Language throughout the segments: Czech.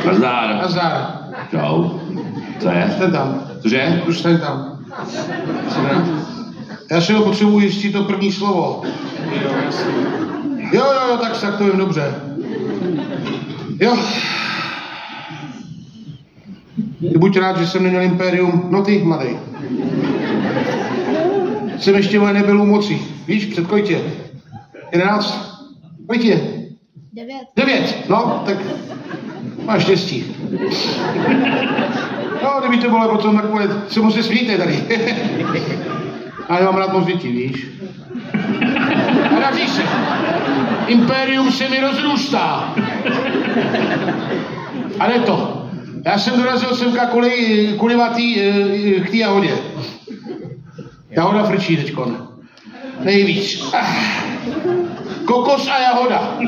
Nazdár. Nazdár. Čau. Co je? Jste tam. Cože? Už jste tam. Já si ho potřebuji jistit to první slovo. Jo, tak to vím dobře. Jo. Ty buď rád, že jsem neměl impérium. No ty, mladej. Jsem ještě ale nebyl u moci. Víš, před kolik je? 11? Kolik je? 9, no, tak máš štěstí. No, kdyby to bylo potom takové, se moc smíte tady. A já mám rád moc děti, víš. A daří se. Impérium se mi rozrůstá. A ne to. Já jsem dorazil semka kulivatý k té jahodě. Jahoda frčí teďkon. Nejvíc. Kokos a jahoda.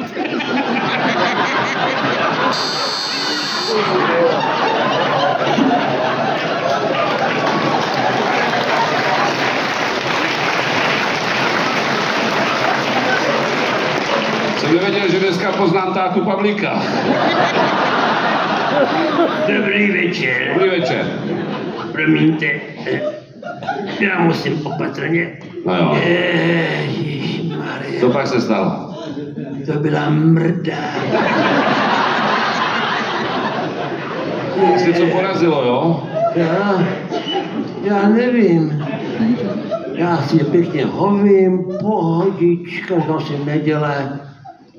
Jsem nevěděl, že dneska poznám tátu Pavlíka. Dobrý večer. Dobrý večer. Promiňte, já musím opatrně. No jo. Ježišmarja. Co pak se stalo? To byla mrda. Jsi něco porazilo, jo? Já nevím. Já si pěkně hovím, pohodička, zase neděle.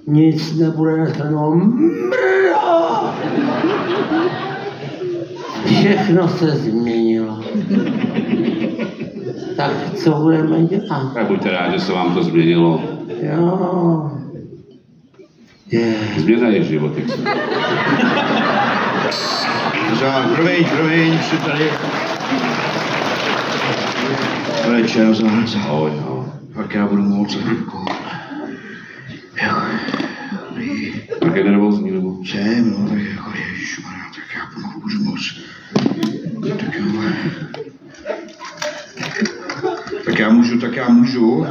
Nic nebude dneska, no mrda. Všechno se změnilo. Tak co budeme dělat? Tak buďte rádi, že se vám to změnilo. Jo. Změna je život. Promiň, jsi tady. Večer, Ahoj, no. Tak já budu moc. Jo. Tak je nervózní, nebo? Jsem, no, tak jako ježišmarja, tak já pomalu budu moc. Tak já můžu.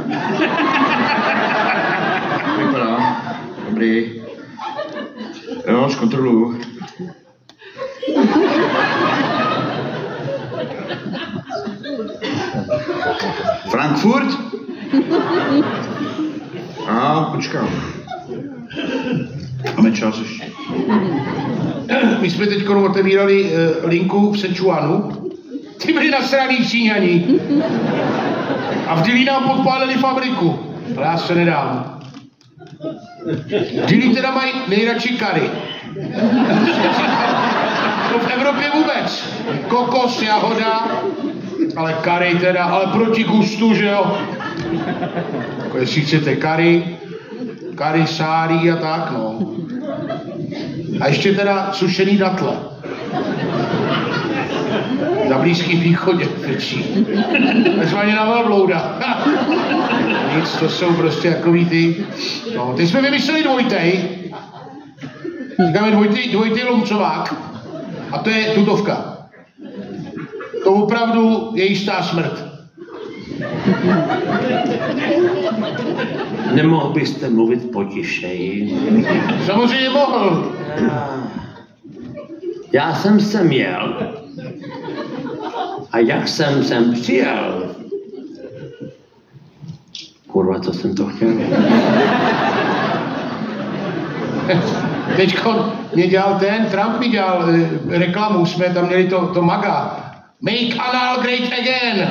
Vypadá. Dobrý. Jo, zkontroluju. Frankfurt? Počkám. Máme čas ještě. My jsme teď otevírali linku v Szechuanu. Ty byli nasraný Číňani. A v Dili nám podpálili fabriku. Ale já se nedám. Dili teda mají nejradši curry. To v Evropě vůbec. Kokos, jahoda, ale curry teda, ale proti gustu, že jo. Jako jestli chcete curry sárí a tak, no. A ještě teda sušený datle. Na Blízkém východě frčí. Takzvaně na velblouda. Nic, to jsou prostě takový ty. No, teď jsme vymysleli dvojtej. Říkáme dvojtej lomcovák. A to je tutovka. To opravdu je jistá smrt. Nemohl byste mluvit potišeji? Samozřejmě mohl. Já jsem sem jel. A jak jsem sem přijel? Kurva, co jsem to chtěl? Teďko mě dělal Trump mi dělal reklamu, jsme tam měli to maga. Make anal great again.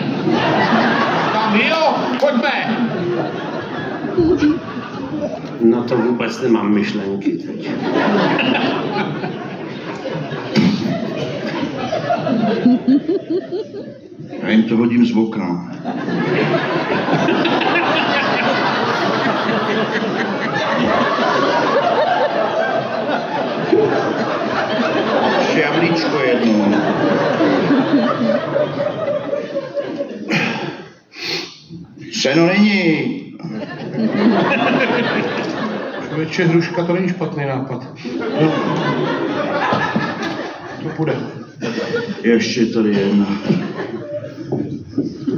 Tam jo, pojďme. No to vůbec nemám myšlenky teď. Já jim to hodím z okna. Ještě jablíčko jedno. Seno není. Člověče, hruška, to není špatný nápad. No. To půjde. Ještě tady jedna.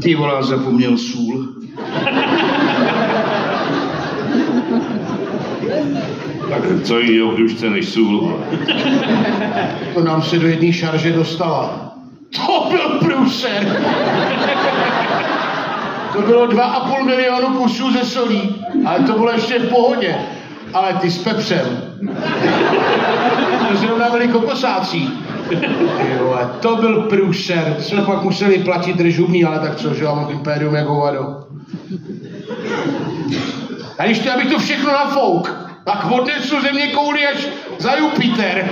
Ty vole, zapomněl sůl. Tak co jiného v dušce než sůl? To nám se do jedné šarže dostala. To byl průser. To bylo 2,5 milionu kusů ze solí, ale to bylo ještě v pohodě. Ale ty s pepřem. To zrovna byli kokosácí. Jo, a to byl průser. Jsme pak museli platit držubný, ale tak co, že mám impérium jako hovado. A když to, abych to všechno nafouk, tak odnesu země kouli až za Jupiter.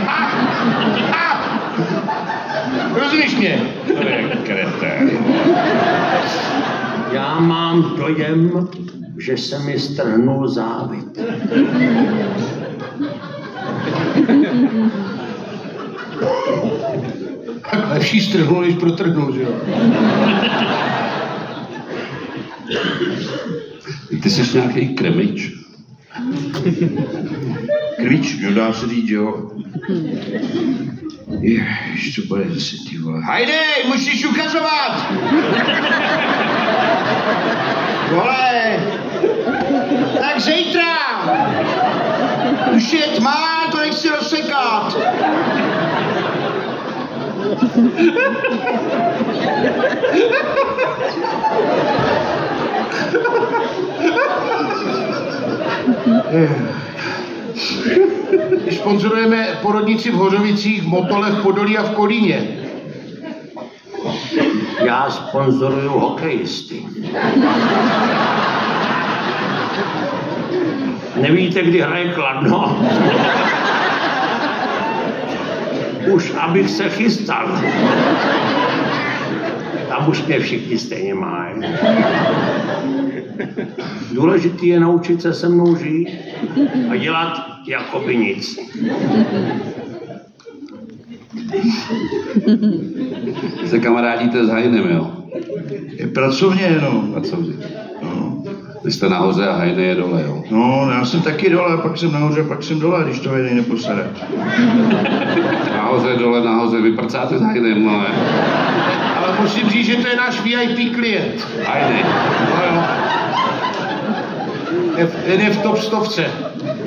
Rozumíš mě? To je kretér. Já mám dojem, že se mi strhnul závit. Lepší strhnul, než protrhnul, že jo? Ty jsi nějaký kremič? Krvič, no dá se říct, jo. Jež, to bude zase, ty vole. Hajde, musíš ukazovat! Vole! Tak zítra! Už je tma, to nechci rozsekat! Sponzorujeme porodnici v Hořovicích, v Motole, v Podolí a v Kolíně. Já sponzoruju hokejisty. Nevíte, kdy hraje Kladno? Už abych se chystal. Tam už mě všichni stejně mají. Důležitý je naučit se mnou žít a dělat jako by nic. Se kamarádíte s Hajnem, jo? Je pracovně jenom. A co vy? No. Vy jste nahoře a Hajne je dole, jo? No, já jsem taky dole, pak jsem nahoře, pak jsem dole, když to jednej neposede. Nahoře, dole, nahoře, vy pracáte s Hajnem, ale... Ale musím říct, že to je náš VIP klient. Hajny. No jo. Je v top 100.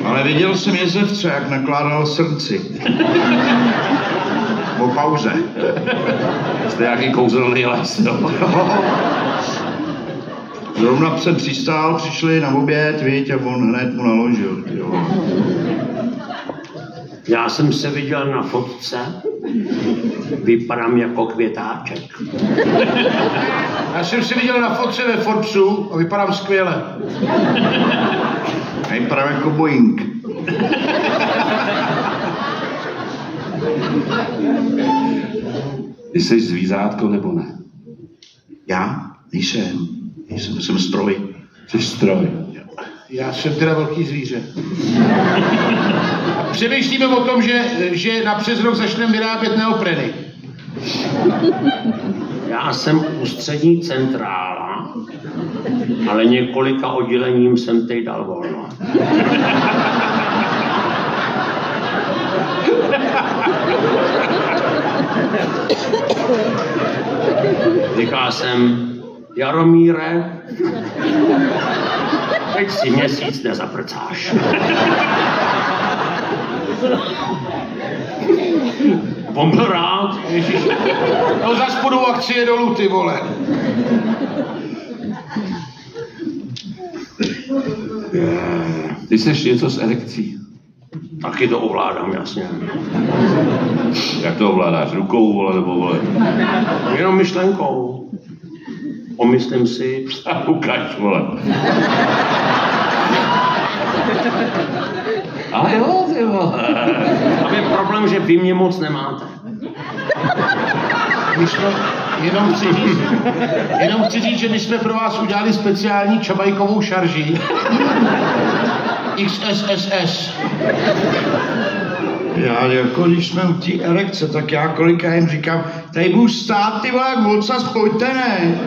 Ale viděl jsem Jezevce, jak nakládal srdci. Po pauze. Jste nějaký kouzelný les, jo? Zrovna jsem přistál, přišli na oběd, víš, a on hned mu naložil. Jo. Já jsem se viděl na fotce, vypadám jako květáček. Já jsem se viděl na fotce ve Forbesu a vypadám skvěle. Vypadám jako Boeing. Ty jsi zvířátko nebo ne? Já? Nejsem, jsem stroj. Jsi stroj. Já jsem teda velký zvíře. A přemýšlíme o tom, že na přes rok začneme vyrábět neopreny. Já jsem ústřední centrála, ale několika oddělením jsem teď dal volno. Říkal jsem, Jaromíre, teď si měsíc nezaprcáš. On byl rád. No zas půjdu akcie dolů, ty vole. Ty jsi něco s erekcí. Taky to ovládám, jasně. Jak to ovládáš? Rukou, vole, nebo vole? Jenom myšlenkou. Pomyslím si. A ukaž, vole. Ale jo, ty vole. A je problém, že vy mě moc nemáte. My jsme, jenom chci říct, že my jsme pro vás udělali speciální čabajkovou šarži. XSSS. Já jako když jsme u té erekce, tak já kolika jim říkám, tady budu stát, ty vole, jak odsaz, pojďte, ne?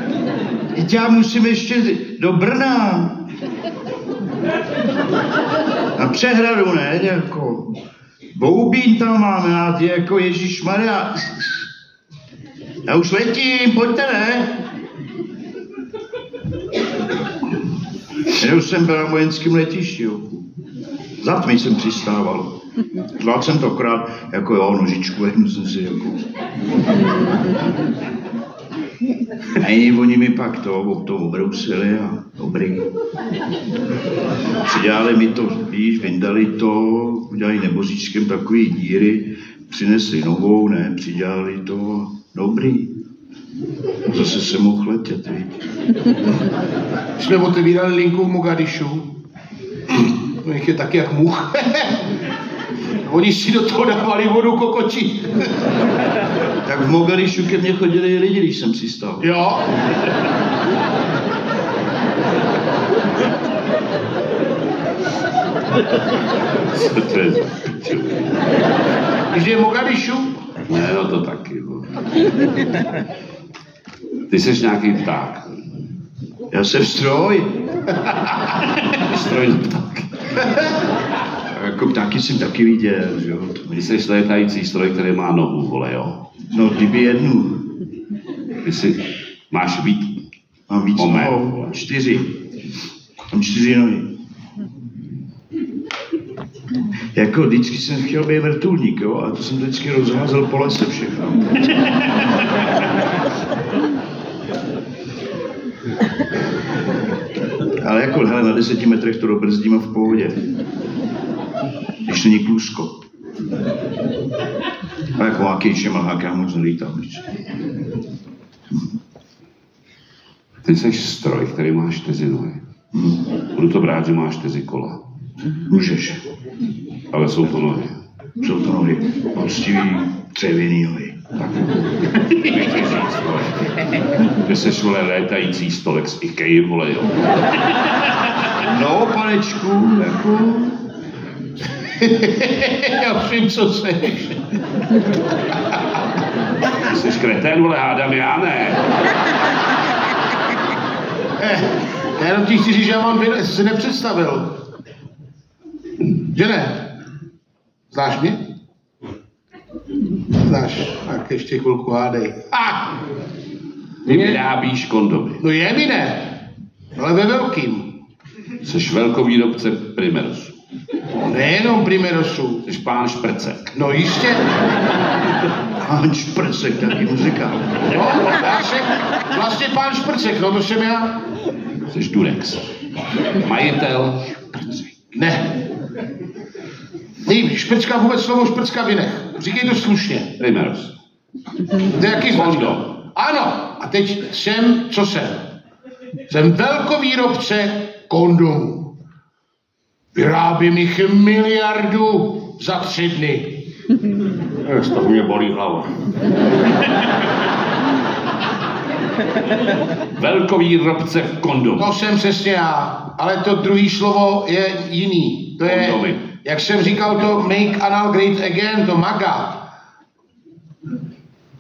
Teď já musím ještě do Brna. Na přehradu, ne, jako. Boubín tam máme, a ty jako Ježišmarja. Já už letím, pojďte, ne? Já už jsem byl na vojenském letišti, jo. Za tmy jsem přistával. Zvládl jsem to akorát, jako jo, nožičku, jednu jsem si jako... A oni mi pak to obrousili a dobrý. Přidělali mi to, víš, vyndali to, udělali neboříčkem takový díry, přinesli novou, ne, přidělali to, dobrý. Zase jsem mohl letět, víš. Jsme otevírali linku v Mogadišu. No jich je taky jak much. Oni si do toho dávali vodu kokočí. Tak v Mogadišu ke mně chodili lidi, když jsem přistál. Jo. Co to je za piču? Když je Mogadišu? Ne, no to taky. No. Ty jsi nějaký pták. Já jsem stroj. Strojný pták. Jako ptáky jsem taky viděl, že jo. Ty jsi létající stroj, který má nohu, vole, jo. No, kdyby jednu. Ty si máš víc. Mám víc nohou, 4. Mám 4 nohy. Jako vždycky jsem chtěl být vrtulník, jo, a to jsem vždycky rozházel po lese všechno. Ale jako, hele, na 10 metrech to dobrzdím a v pohodě. Když není klusko. A jako nějaký šemalhák, já moc nelítám. Ty jsi stroj, který má 4 nohy. Budu to brát, že máš 4 kola. Můžeš. Ale jsou to nohy. Jsou to nohy. Poctivý, dřevěný nohy. Tak. Ty jsi, vole, létající stolek z Ikei, vole, jo. No, panečku, jako... Já vím, co seš. Ty jsi kretén, vole, hádám, já ne. Já jenom ti chci říct, že já mám jsi se nepředstavil. Že ne? Znáš mě? Znáš, tak ještě chvilku hádej. Ty vyrábíš kondomy. No je mi ne, ale ve velkým. Jsi velkovýrobce Primerosu. Nejenom Primerosu. Jsi pán Šprcek. No jistě. Pán Šprcek, taky muzikál. No, já jsem vlastně pán Šprcek, no to jsem já. Jsi Durex. Majitel. Ne. Šprcka vůbec slovo šprcka vynech. Říkej to slušně. Primeros. To je jaký značka? Kondom. Ano. A teď jsem, co jsem? Jsem velkovýrobce kondomů. Vyrábím jich 1 miliardu za 3 dny. Z toho mě bolí hlava. Velkovýrobce kondomů. To jsem přesně já, ale to druhý slovo je jiný. To je, Kondomy. jak jsem říkal, to make anal great again, to maga.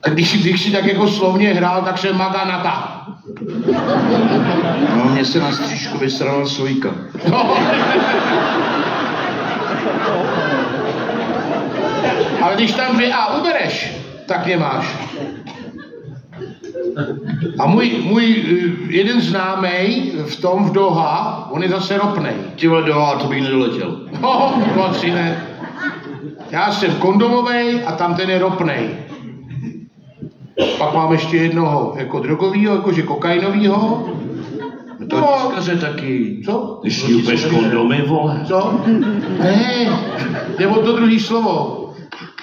A když si tak jako slovně hrál, tak jsem maga nata. No, mně se na střížku vysrala sojka. No. Ale když tam 2A ubereš, tak mě máš. A můj jeden známej v Doha, on je zase ropnej. Ty vole, Doha, to bych nedoletěl. No, to asi ne. Já jsem kondomovej a tam ten je ropnej. Pak mám ještě jednoho jako drogovýho, jakože kokainovýho. To No. je taky. Co? Ty šňupeš kondomy, vole. Co? Ne, jde o to druhý slovo.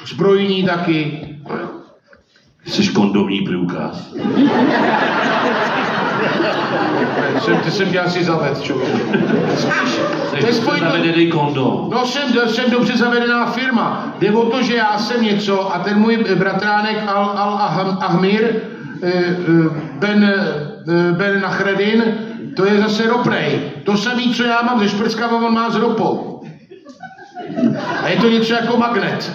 Zbrojní taky. Jsi kondomní průkaz. Ty jsem tě asi zaved, člověk. Jsi zavedený kondom. No jsem dobře zavedená firma. Jde o to, že já jsem něco a ten můj bratránek Al-Ahmir Ben Nachredin, to je zase ropnej. To samý, co já mám ze šprckama, on má s ropou. A je to něco jako magnet.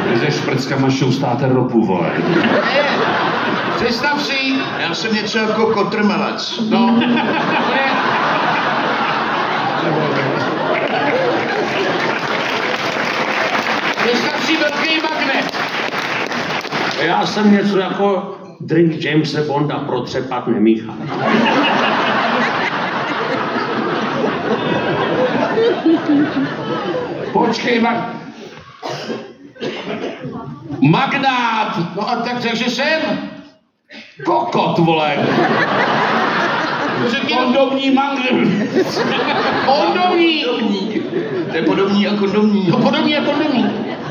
Ty ze šprckama šoustáte ropu, vole. Ne, představ si, Já jsem něco jako kotrmelec. no, představ si velký magnet. Já jsem něco jako drink Jamese Bonda protřepat nemíchal. Počkej, Magnát! No a takže jsem? Kokot, vole. Kondomní Kondomní! To je podobný a kondomní. No podobný a kondomní.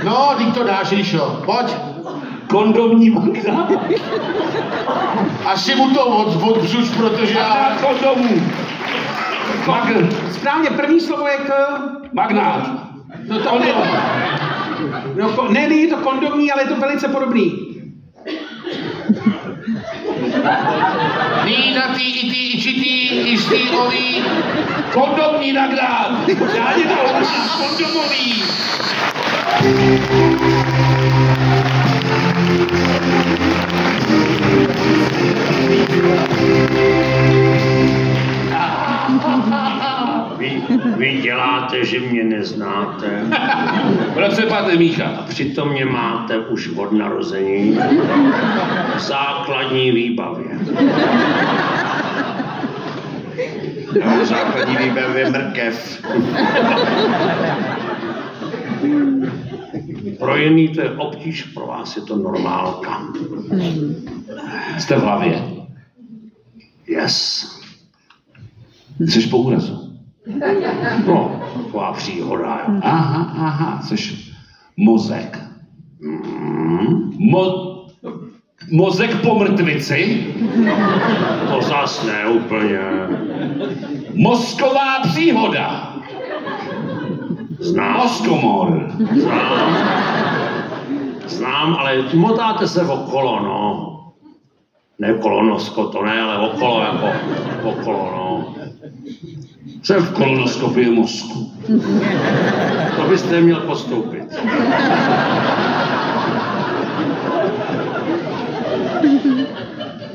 No, teď to dáš, Ríšo, pojď. kondomní magnát. Asi mu to odbřuč, protože já... Kondomů. Správně, první slovo je k... Magnát. No to ne. No, ne, není to kondomní, ale je to velice podobný. Ní na tý, i tý, i stý, ový. Kondomní nagrát. Já je to kondomový. Vy děláte, že mě neznáte. Proč se páte míchat? A přitom mě máte už od narození v základní výbavě. No, základní výbavě mrkev. Pro jiný to je obtíž, pro vás je to normálka. Jste v hlavě. Yes. Jsi po úrazu. No, taková příhoda. Jo. Aha, jsi mozek. Mozek po mrtvici? To zas ne úplně. Mozková příhoda. Znám. Mozkomor. Znám, ale motáte se okolo, no. Ne kolonosko, to ne, ale okolo jako okolo, no. Jsem v kolonoskopii mozku. To byste měl postoupit.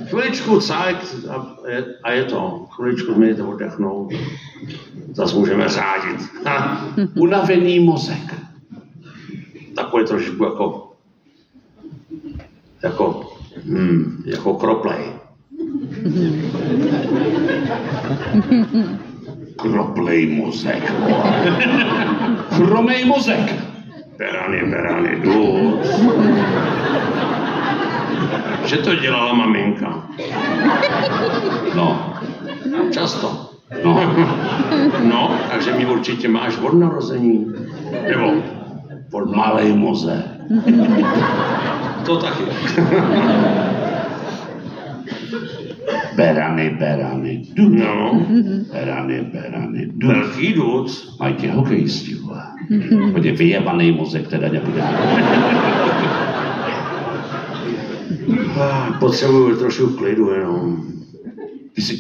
Chviličku cajt a je to. Chviličku změjte oddechnout. Zas můžeme řádit. Unavený mozek. Takový trošičku jako kroplej. Kroplej mozek. Chromej mozek. Berany, důc. Že to dělala maminka. No. Často. No. Takže mě určitě máš od narození. Nebo Pod malej mozek. to taky. Berany, důc. No. Berany, důc. Velký důc. Mají tě hokejisti, vole. Hodně vyjebaný mozek, teda nebude. Potřebuju trošku klidu jenom. Ty jsi...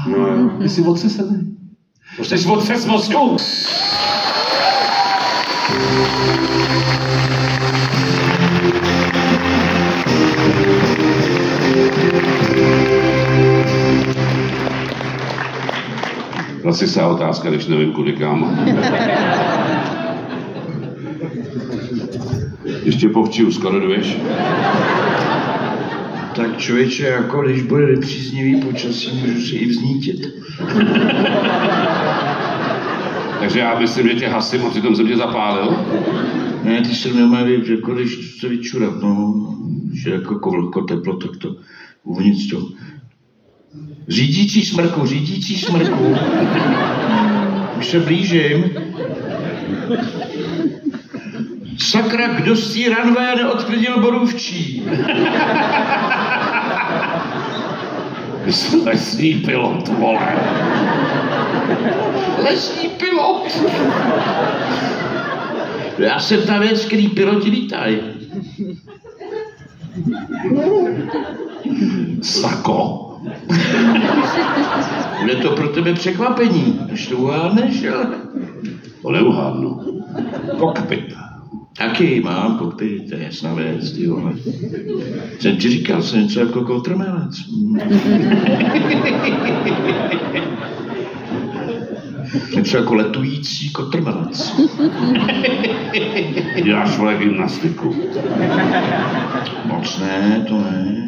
No jo. Ty jsi otřesený. Jsi otřes mozku. Klasická otázka, když nevím, kudy kam. Ještě povčiju, skoro jdeš. Tak člověče, jako když bude nepříznivý počasí, můžu si i vznítit. Takže já myslím, že tě hasím a přitom jsem tě zapálil. Ne, ty se nemají, jako když se vyčurat, no, že jako teplo, tak to uvnitř to. Řídící smrku. Už se blížím. Sakra, kdo z té ranvé neodklidil borůvčí? Jsi lesní pilot, vole. Lesní pilot. Já jsem ta věc, který piloti lítají. Sako. Bude to pro tebe překvapení, až to uhádneš, ale... To neuhádnu. Kokpit. Taky mám kokpit, to je jasná věc, ty vole. Jsem ti říkal, jsem něco jako kotrmelec. Něco jako letující kotrmelec. Děláš, vole, gymnastiku. Moc ne, to ne.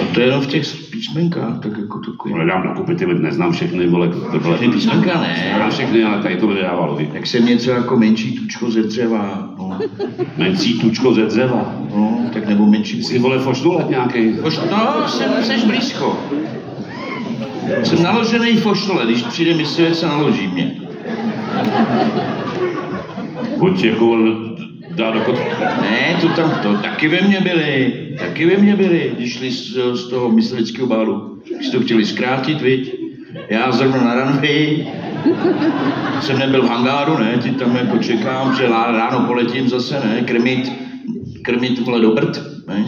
A to je jenom v těch písmenka, tak jako takový. Ale dám dokupy, ty neznám všechny, vole, tohle. Všechny písmenka ne. Znám všechny, ale tady to nedávalo. Tak jsem něco jako menší tučko ze dřeva, no. Menší tučko ze dřeva. No, tak nebo menší. Jsi, vole, fošnulet nějaký. No, seš blízko. Jsem naložený foštole, když přijde myslivec a naloží mě. Buď jako dá do kotle. Ne, to taky ve mně byli, když šli z toho mysliveckého bálu. Když to chtěli zkrátit, viď? Já zrovna na ranvi, jsem nebyl v hangáru, ne, ty tam jako čekám, že ráno poletím zase, ne, krmit vole do brd, ne.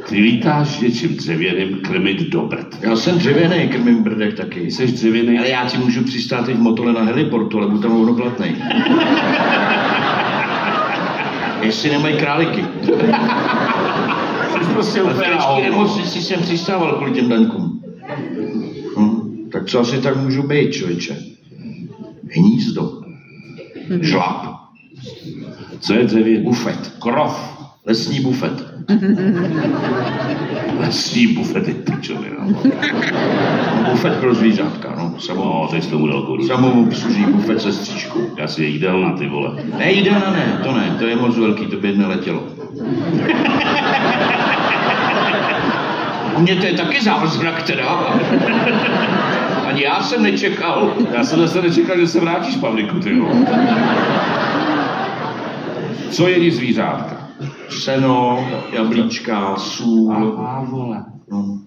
Ty lítáš něčím dřevěným krmit do brd. Já jsem dřevěnej, krmím v brdech taky. Jsi dřevěný? Ale já ti můžu přistát i v Motole na heliportu, ale budu tam rovnoplatnej. Jestli nemají králíky. Prostě ale v krajské nemocnici jsem přistával kvůli těm daňkům. Tak co asi tak můžu být, člověče? Hnízdo. Žlab. Co je dřevěný? Bufet. Krov. Lesní bufet. Lesní bufety, pičovina. Bufet pro zvířátka, no. No, teď tomu dal kodu. Samoobslužný bufet se stříčkou. Asi je jídelna, ty vole. Ne, jídelna ne, to je moc velký, to by neletělo. U mě to je taky zázrak teda. Ani já jsem nečekal. Já jsem zase nečekal, že se vrátíš, Pavlíku, ty vole. Co jedí zvířátka? Seno, jablíčka, sůl. Aha, vole. No.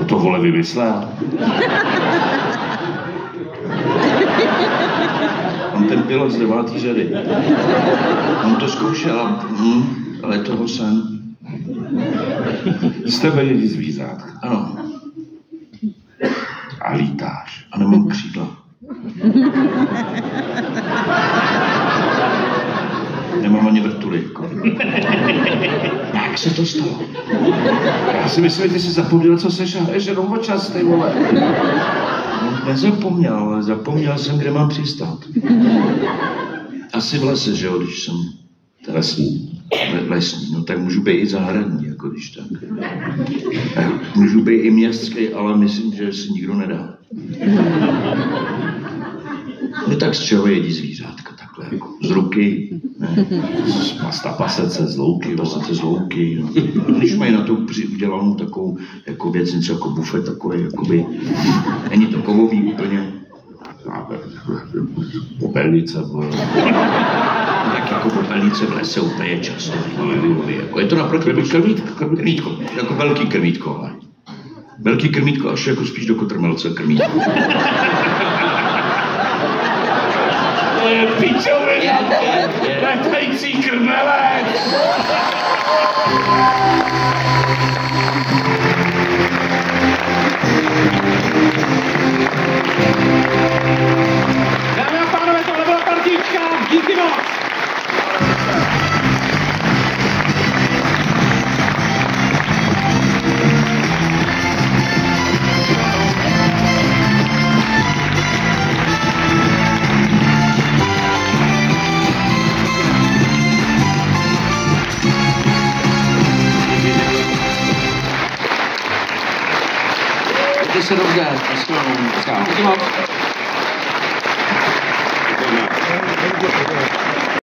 To vole vymyslel. On ten pilot z 9. řady. On to zkoušel, ale toho sen. Z tebe jedí zvířátka. Ano. A lítáš. A nemám křídla. Nemám ani vrtuly. Jak se to stalo? Já si myslím, že ty jsi zapomněl, co seš a hraješ jenom o čas, ty vole. Nezapomněl, ale zapomněl jsem, kde mám přistát. Asi v lese, že jo, když jsem... Lesní. Lesní, no tak můžu být i zahradní, jako když tak. Můžu být i městský, ale myslím, že si nikdo nedá. No tak z čeho jedí zvířátka, takhle jako z ruky, ne? Z pasta pasece, z louky, Pasece z louky, no. Když mají na to udělanou takovou jako věc, něco jako bufet, takový, jakoby, není to kovový úplně. Popelnice, Tak jako popelnice v lese úplně často. Jako je to naproti krmítko. Jako velký krmítko, ale. Velký krmítko až jako spíš do kotrmelce krmítko. To je pičovina! Letající krmelec! Dámy a pánové, tohle byla partička, díky moc! Jděte se rozdělat, Díky moc.